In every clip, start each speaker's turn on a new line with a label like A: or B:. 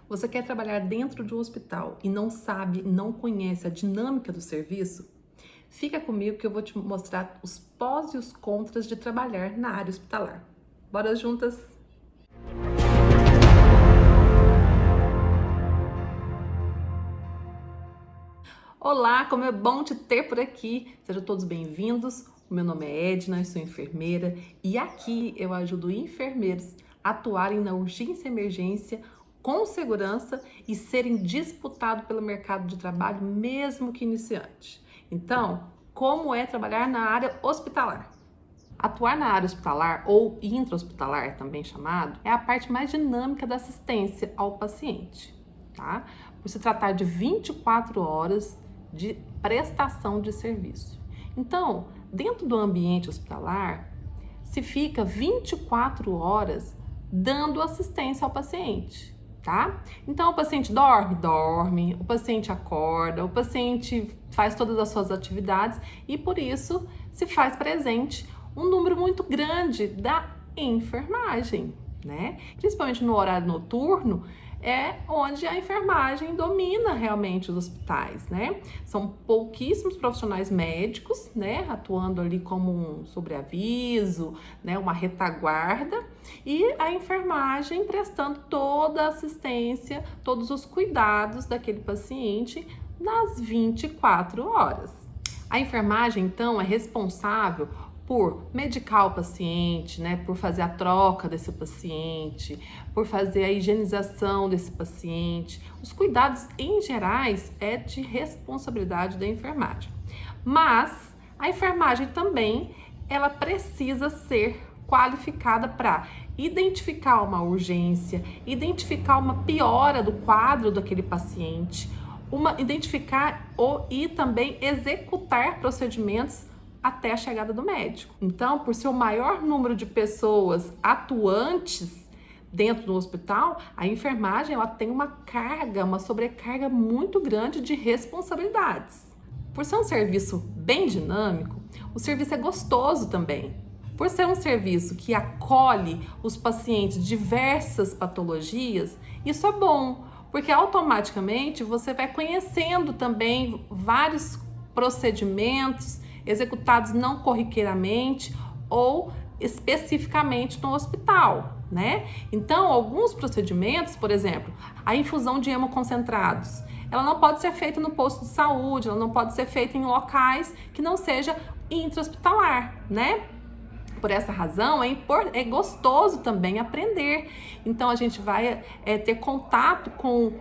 A: Você quer trabalhar dentro de um hospital e não sabe, não conhece a dinâmica do serviço? Fica comigo que eu vou te mostrar os pós e os contras de trabalhar na área hospitalar. Bora juntas? Olá, como é bom te ter por aqui. Sejam todos bem-vindos. O meu nome é Edna, eu sou enfermeira e aqui eu ajudo enfermeiros a atuarem na urgência e emergência com segurança e serem disputados pelo mercado de trabalho, mesmo que iniciante. Então, como é trabalhar na área hospitalar? Atuar na área hospitalar ou intra-hospitalar, também chamado, é a parte mais dinâmica da assistência ao paciente, tá? Por se tratar de 24 horas de prestação de serviço. Então, dentro do ambiente hospitalar, se fica 24 horas dando assistência ao paciente, tá? Então, o paciente dorme, o paciente acorda, o paciente faz todas as suas atividades e, por isso, se faz presente um número muito grande da enfermagem, né? Principalmente no horário noturno, é onde a enfermagem domina realmente os hospitais, né? São pouquíssimos profissionais médicos, né, atuando ali como um sobreaviso, né, uma retaguarda, e a enfermagem prestando toda a assistência, todos os cuidados daquele paciente nas 24 horas. A enfermagem, então, é responsável por medicar o paciente, né, por fazer a troca desse paciente, por fazer a higienização desse paciente. Os cuidados em gerais é de responsabilidade da enfermagem. Mas a enfermagem também, ela precisa ser qualificada para identificar uma urgência, identificar uma piora do quadro daquele paciente, identificar e também executar procedimentos até a chegada do médico. Então, por ser o maior número de pessoas atuantes dentro do hospital, a enfermagem ela tem uma sobrecarga muito grande de responsabilidades. Por ser um serviço bem dinâmico, o serviço é gostoso também. Por ser um serviço que acolhe os pacientes de diversas patologias, isso é bom, porque automaticamente você vai conhecendo também vários procedimentos executados não corriqueiramente ou especificamente no hospital, né? Então, alguns procedimentos, por exemplo, a infusão de hemoconcentrados, ela não pode ser feita no posto de saúde, ela não pode ser feita em locais que não seja intra-hospitalar, né? Por essa razão, é gostoso também aprender. Então, a gente vai ter contato com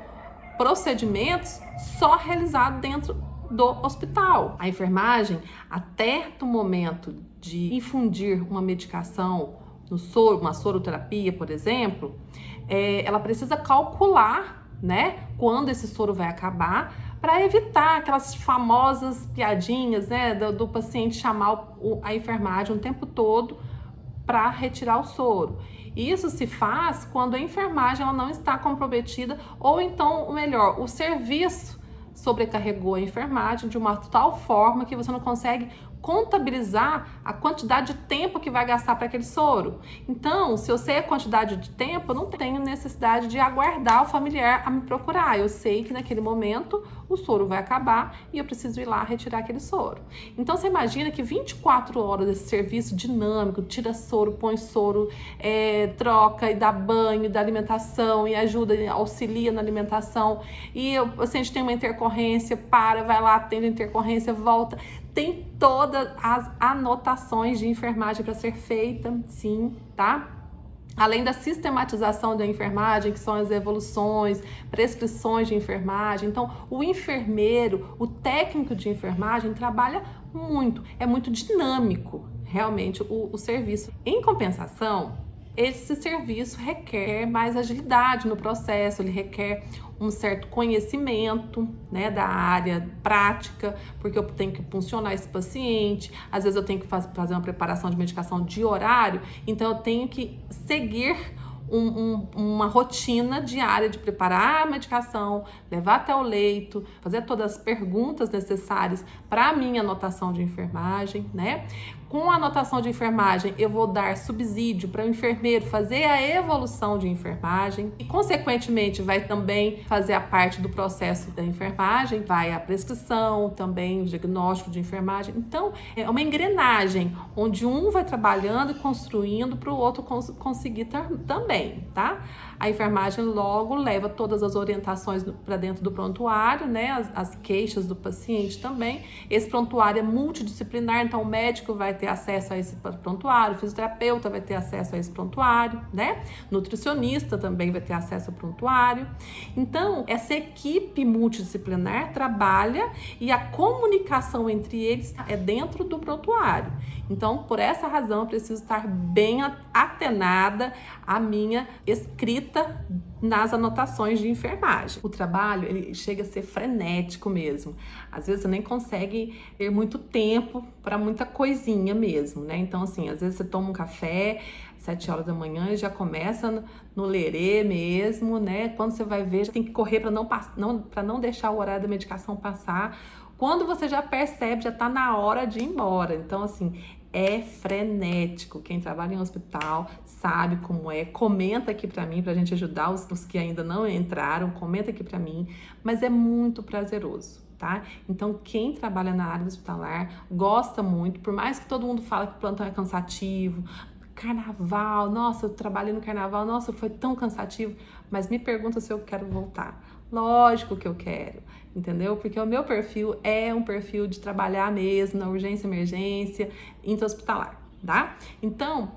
A: procedimentos só realizados dentro do hospital. A enfermagem, até o momento de infundir uma medicação no soro, uma soroterapia, por exemplo, ela precisa calcular, né, quando esse soro vai acabar, para evitar aquelas famosas piadinhas, né, do paciente chamar a enfermagem o tempo todo para retirar o soro. Isso se faz quando a enfermagem ela não está comprometida ou então, o melhor, o serviço sobrecarregou a enfermagem de uma tal forma que você não consegue contabilizar a quantidade de tempo que vai gastar para aquele soro. Então, se eu sei a quantidade de tempo, eu não tenho necessidade de aguardar o familiar a me procurar. Eu sei que naquele momento o soro vai acabar e eu preciso ir lá retirar aquele soro. Então, você imagina que 24 horas desse serviço dinâmico, tira soro, põe soro, troca e dá banho, dá alimentação e ajuda, auxilia na alimentação, e o paciente tem uma intercorrência, vai lá, atende a intercorrência, volta. Tem todas as anotações de enfermagem para ser feita, sim, tá? Além da sistematização da enfermagem, que são as evoluções, prescrições de enfermagem. Então, o enfermeiro, o técnico de enfermagem trabalha muito, é muito dinâmico, realmente, o serviço. Em compensação, esse serviço requer mais agilidade no processo, ele requer um certo conhecimento, né, da área prática, porque eu tenho que funcionar esse paciente, às vezes eu tenho que fazer uma preparação de medicação de horário, então eu tenho que seguir uma rotina diária de preparar a medicação, levar até o leito, fazer todas as perguntas necessárias para a minha anotação de enfermagem, né? Com a anotação de enfermagem, eu vou dar subsídio para o enfermeiro fazer a evolução de enfermagem e, consequentemente, vai também fazer a parte do processo da enfermagem, vai a prescrição, também o diagnóstico de enfermagem. Então, é uma engrenagem onde um vai trabalhando e construindo para o outro conseguir também, tá? A enfermagem logo leva todas as orientações para dentro do prontuário, né? As queixas do paciente também. Esse prontuário é multidisciplinar, então o médico vai ter acesso a esse prontuário, o fisioterapeuta vai ter acesso a esse prontuário, né? Nutricionista também vai ter acesso ao prontuário. Então, essa equipe multidisciplinar trabalha e a comunicação entre eles é dentro do prontuário. Então, por essa razão, eu preciso estar bem atenada à minha escrita nas anotações de enfermagem. O trabalho, ele chega a ser frenético mesmo. Às vezes você nem consegue ter muito tempo para muita coisinha mesmo, né? Então, assim, às vezes você toma um café 7 horas da manhã e já começa no lerê mesmo, né? Quando você vai ver, já tem que correr para não deixar o horário da medicação passar. Quando você já percebe, já tá na hora de ir embora. Então, assim, é frenético. Quem trabalha em hospital sabe como é. Comenta aqui pra mim, pra gente ajudar os que ainda não entraram. Comenta aqui pra mim. Mas é muito prazeroso, tá? Então, quem trabalha na área hospitalar gosta muito. Por mais que todo mundo fale que o plantão é cansativo, carnaval, nossa, eu trabalhei no carnaval, nossa, foi tão cansativo. Mas me pergunta se eu quero voltar. Lógico que eu quero, entendeu? Porque o meu perfil é um perfil de trabalhar mesmo na urgência, emergência, intra-hospitalar, tá? Então,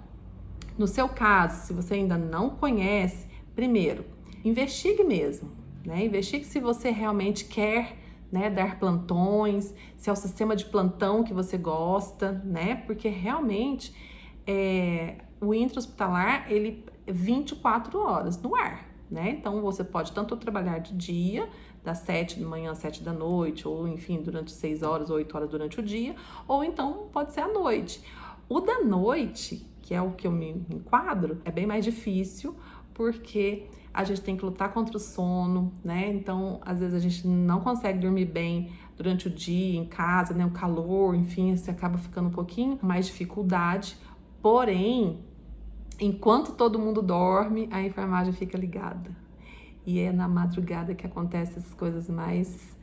A: no seu caso, se você ainda não conhece, primeiro, investigue mesmo, né? Investigue se você realmente quer, né, dar plantões, se é o sistema de plantão que você gosta, né? Porque realmente o intra-hospitalar, ele é 24 horas no ar, né? Então, você pode tanto trabalhar de dia, das 7 da manhã às 7 da noite, ou enfim, durante 6 horas ou 8 horas durante o dia, ou então pode ser à noite. O da noite, que é o que eu me enquadro, é bem mais difícil, porque a gente tem que lutar contra o sono, né? Então, às vezes a gente não consegue dormir bem durante o dia, em casa, né? O calor, enfim, você acaba ficando um pouquinho mais dificuldade. Porém, enquanto todo mundo dorme, a enfermagem fica ligada. E é na madrugada que acontecem as coisas mais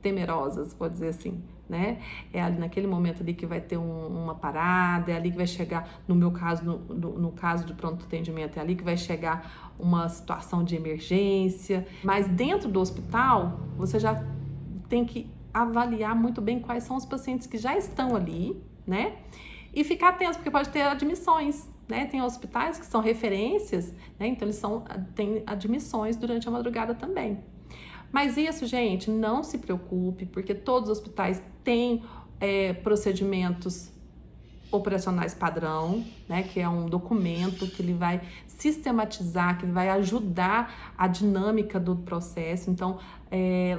A: temerosas, pode dizer assim, né? É ali naquele momento ali que vai ter uma parada, é ali que vai chegar, no meu caso, no caso de pronto atendimento, é ali que vai chegar uma situação de emergência. Mas dentro do hospital, você já tem que avaliar muito bem quais são os pacientes que já estão ali, né? E ficar atento, porque pode ter admissões, né? Tem hospitais que são referências, né? Então eles têm admissões durante a madrugada também. Mas isso, gente, não se preocupe, porque todos os hospitais têm procedimentos operacionais padrão, né, que é um documento que ele vai sistematizar, que ele vai ajudar a dinâmica do processo. Então,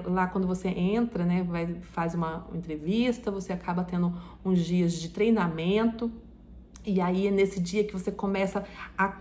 A: lá quando você entra, né, faz uma entrevista, você acaba tendo uns dias de treinamento, e aí é nesse dia que você começa a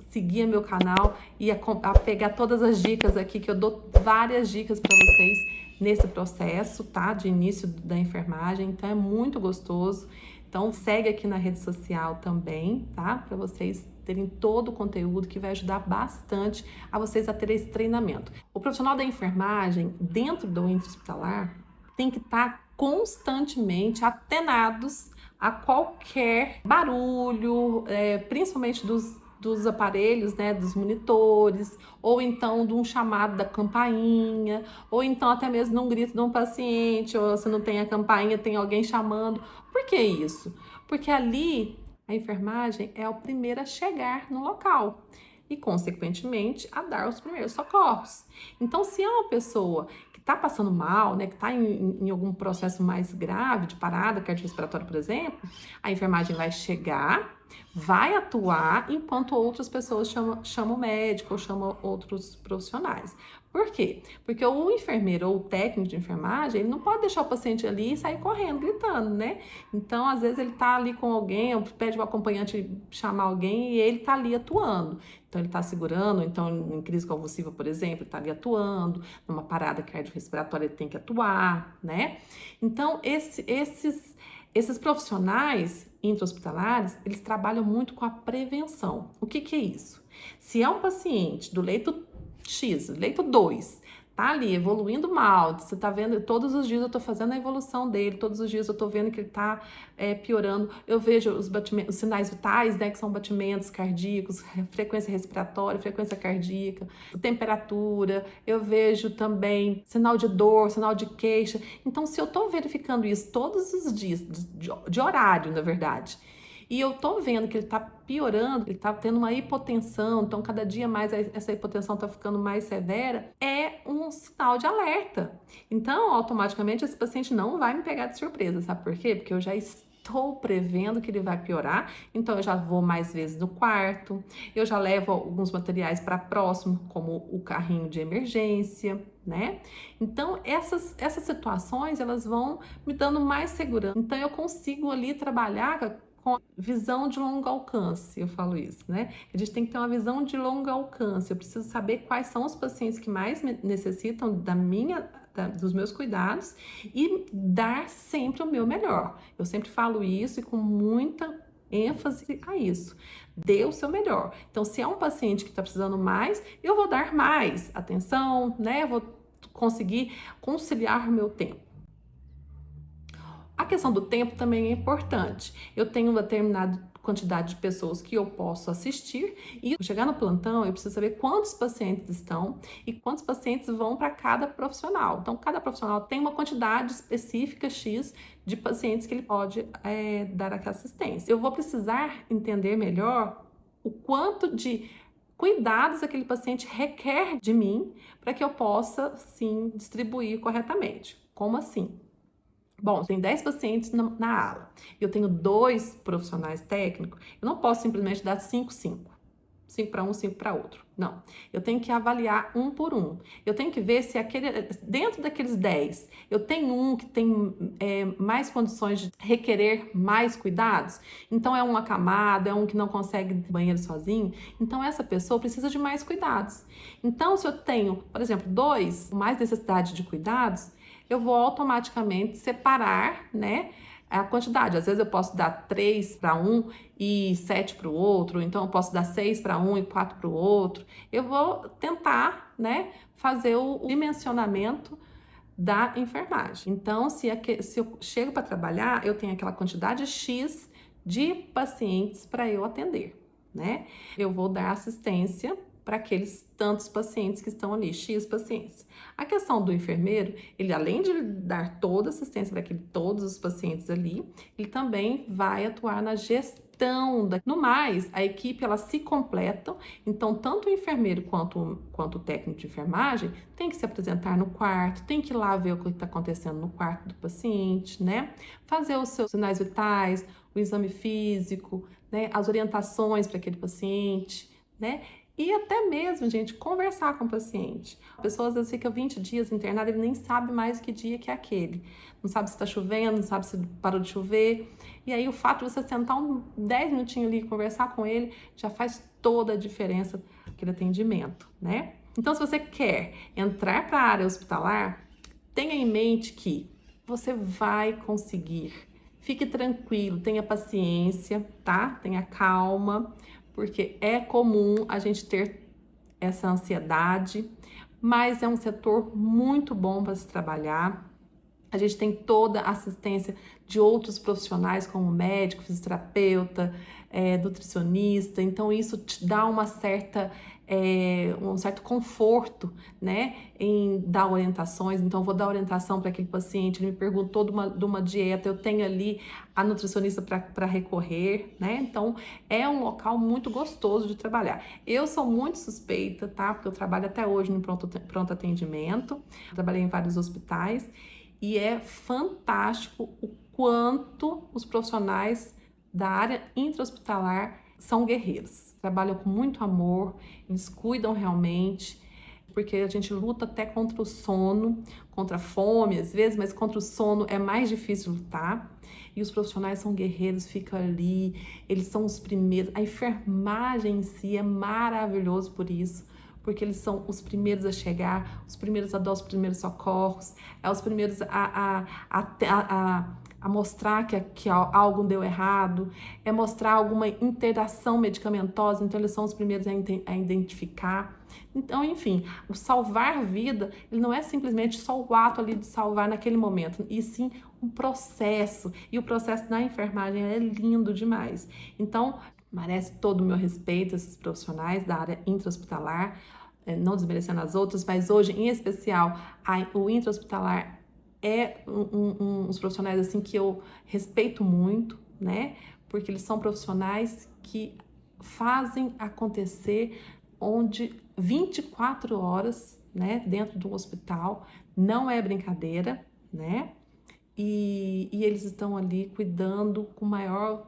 A: seguir meu canal e a pegar todas as dicas aqui, que eu dou várias dicas para vocês nesse processo, tá, de início da enfermagem. Então é muito gostoso. Então segue aqui na rede social também, tá? Para vocês terem todo o conteúdo que vai ajudar bastante a vocês a terem esse treinamento. O profissional da enfermagem, dentro do intra-hospitalar, tem que estar constantemente atenados a qualquer barulho, principalmente dos aparelhos, né, dos monitores, ou então de um chamado da campainha, ou então até mesmo de um grito de um paciente, ou se não tem a campainha, tem alguém chamando. Por que isso? Porque ali a enfermagem é o primeiro a chegar no local e, consequentemente, a dar os primeiros socorros. Então, se é uma pessoa que está passando mal, né, que está em algum processo mais grave de parada cardiorrespiratória, por exemplo, a enfermagem vai chegar, vai atuar, enquanto outras pessoas chamam o médico ou chamam outros profissionais. Por quê? Porque o enfermeiro ou o técnico de enfermagem, ele não pode deixar o paciente ali e sair correndo, gritando, né? Então, às vezes, ele tá ali com alguém, ou pede o acompanhante chamar alguém e ele tá ali atuando. Então, ele tá segurando, então, em crise convulsiva, por exemplo, ele tá ali atuando, numa parada cardiorrespiratória ele tem que atuar, né? Então, esses Esses profissionais intra-hospitalares, eles trabalham muito com a prevenção. O que é isso? Se é um paciente do leito X, leito 2, tá ali evoluindo mal, você tá vendo, todos os dias eu tô fazendo a evolução dele, todos os dias eu tô vendo que ele tá piorando, eu vejo os batimentos, os sinais vitais, né, que são batimentos cardíacos, frequência respiratória, frequência cardíaca, temperatura, eu vejo também sinal de dor, sinal de queixa. Então, se eu tô verificando isso todos os dias, de horário, na verdade, e eu tô vendo que ele tá piorando, ele tá tendo uma hipotensão, então cada dia mais essa hipotensão tá ficando mais severa, é um sinal de alerta. Então, automaticamente, esse paciente não vai me pegar de surpresa, sabe por quê? Porque eu já estou prevendo que ele vai piorar, então eu já vou mais vezes no quarto, eu já levo alguns materiais para próximo, como o carrinho de emergência, né? Então, essas situações, elas vão me dando mais segurança. Então, eu consigo ali trabalhar com visão de longo alcance, eu falo isso, né? A gente tem que ter uma visão de longo alcance. Eu preciso saber quais são os pacientes que mais necessitam dos meus cuidados e dar sempre o meu melhor. Eu sempre falo isso e com muita ênfase a isso. Dê o seu melhor. Então, se é um paciente que está precisando mais, eu vou dar mais atenção, né? Eu vou conseguir conciliar o meu tempo. A questão do tempo também é importante. Eu tenho uma determinada quantidade de pessoas que eu posso assistir e chegar no plantão eu preciso saber quantos pacientes estão e quantos pacientes vão para cada profissional. Então, cada profissional tem uma quantidade específica X de pacientes que ele pode dar aquela assistência. Eu vou precisar entender melhor o quanto de cuidados aquele paciente requer de mim para que eu possa, sim, distribuir corretamente. Como assim? Bom, tem 10 pacientes na ala, eu tenho 2 profissionais técnicos, eu não posso simplesmente dar 5 para um, 5 para outro. Não, eu tenho que avaliar um por um. Eu tenho que ver se dentro daqueles 10, eu tenho um que tem mais condições de requerer mais cuidados. Então, é um acamado, é um que não consegue ir no banheiro sozinho. Então, essa pessoa precisa de mais cuidados. Então, se eu tenho, por exemplo, 2 com mais necessidade de cuidados, eu vou automaticamente separar, né, a quantidade. Às vezes eu posso dar 3 para um e 7 para o outro, então eu posso dar 6 para um e 4 para o outro. Eu vou tentar, né, fazer o dimensionamento da enfermagem. Então, se eu chego para trabalhar, eu tenho aquela quantidade X de pacientes para eu atender, né? Eu vou dar assistência para aqueles tantos pacientes que estão ali, X pacientes. A questão do enfermeiro, ele além de dar toda a assistência para todos os pacientes ali, ele também vai atuar na gestão. No mais, a equipe ela se completa, então tanto o enfermeiro quanto o técnico de enfermagem tem que se apresentar no quarto, tem que ir lá ver o que está acontecendo no quarto do paciente, né? Fazer os seus sinais vitais, o exame físico, né? As orientações para aquele paciente, né? E até mesmo, gente, conversar com o paciente. A pessoa às vezes fica 20 dias internada, ele nem sabe mais que dia que é aquele. Não sabe se está chovendo, não sabe se parou de chover. E aí o fato de você sentar 10 minutinhos ali e conversar com ele já faz toda a diferença naquele atendimento, né? Então, se você quer entrar para a área hospitalar, tenha em mente que você vai conseguir. Fique tranquilo, tenha paciência, tá? Tenha calma, porque é comum a gente ter essa ansiedade, mas é um setor muito bom para se trabalhar. A gente tem toda a assistência de outros profissionais, como médico, fisioterapeuta, nutricionista, então isso te dá um certo conforto, né, em dar orientações. Então, eu vou dar orientação para aquele paciente, ele me perguntou de uma dieta, eu tenho ali a nutricionista para recorrer, né? Então, é um local muito gostoso de trabalhar. Eu sou muito suspeita, tá? Porque eu trabalho até hoje no pronto atendimento, trabalhei em vários hospitais, e é fantástico o quanto os profissionais da área intra-hospitalar são guerreiros. Trabalham com muito amor, eles cuidam realmente, porque a gente luta até contra o sono, contra a fome às vezes, mas contra o sono é mais difícil lutar. E os profissionais são guerreiros, ficam ali, eles são os primeiros. A enfermagem em si é maravilhoso por isso, porque eles são os primeiros a chegar, os primeiros a dar os primeiros socorros, os primeiros a a mostrar que algo deu errado, é mostrar alguma interação medicamentosa, então eles são os primeiros a identificar. Então, enfim, o salvar vida, ele não é simplesmente só o ato ali de salvar naquele momento, e sim um processo, e o processo da enfermagem é lindo demais. Então, merece todo o meu respeito esses profissionais da área intra-hospitalar, não desmerecendo as outras, mas hoje, em especial, o intra-hospitalar é uns profissionais assim que eu respeito muito, né? Porque eles são profissionais que fazem acontecer onde 24 horas, né, dentro de um hospital, não é brincadeira, né? E eles estão ali cuidando com maior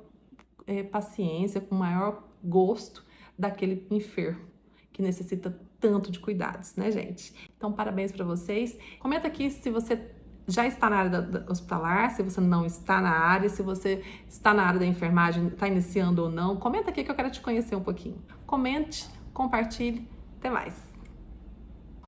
A: paciência, com maior gosto daquele enfermo que necessita tanto de cuidados, né, gente? Então, parabéns para vocês. Comenta aqui se você já está na área da hospitalar, se você não está na área, se você está na área da enfermagem, está iniciando ou não. Comenta aqui que eu quero te conhecer um pouquinho. Comente, compartilhe. Até mais!